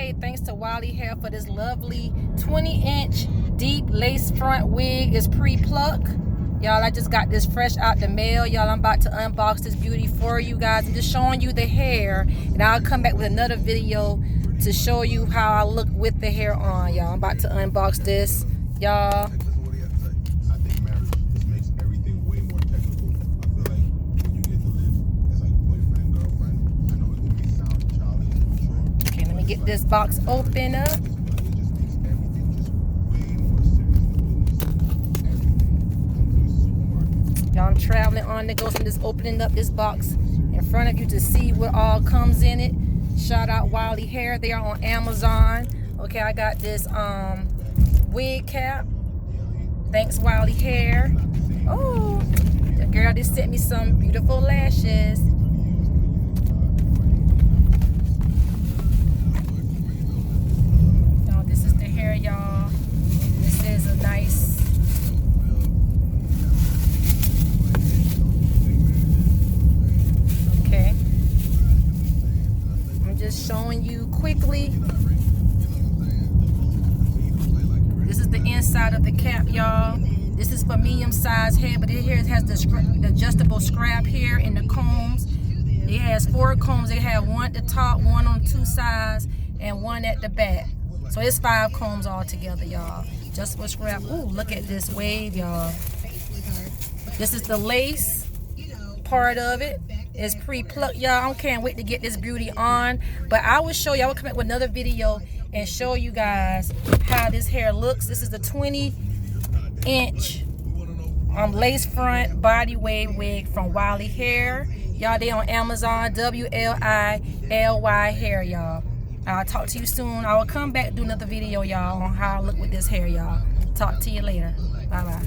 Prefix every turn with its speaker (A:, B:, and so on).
A: say thanks to Wlilyhair for this lovely 20-inch deep lace front wig. It's pre-plucked. Y'all, I just got this fresh out the mail. Y'all, I'm about to unbox this beauty for you guys. I'm just showing you the hair, and I'll come back with another video to show you how I look with the hair on. Y'all, I'm about to unbox this, y'all. Okay, let me get this box open up. Y'all, I'm traveling on the go, so I'm just opening up this box in front of you to see what all comes in it. Shout out Wlilyhair. They are on Amazon. Okay, I got this wig cap. Thanks, Wlilyhair. Oh, the girl just sent me some beautiful lashes. Y'all, this is the hair, y'all. This is a nice... Just showing you quickly. This is the inside of the cap, y'all. This is for medium size hair, but it here has the adjustable scrap here in the combs. It has 4 combs. They have one at the top, one on 2 sides, and one at the back. So it's 5 combs all together, y'all. Adjustable scrap. Ooh, look at this wave, y'all. This is the lace part of it. It's pre-plucked, y'all. I can't wait to get this beauty on. But I will show you, I will come back with another video and show you guys how this hair looks. This is the 20-inch lace front body wave wig from Wlilyhair. Y'all, they on Amazon, W-L-I-L-Y hair, y'all. I'll talk to you soon. I will come back and do another video, y'all, on how I look with this hair, y'all. Talk to you later. Bye-bye.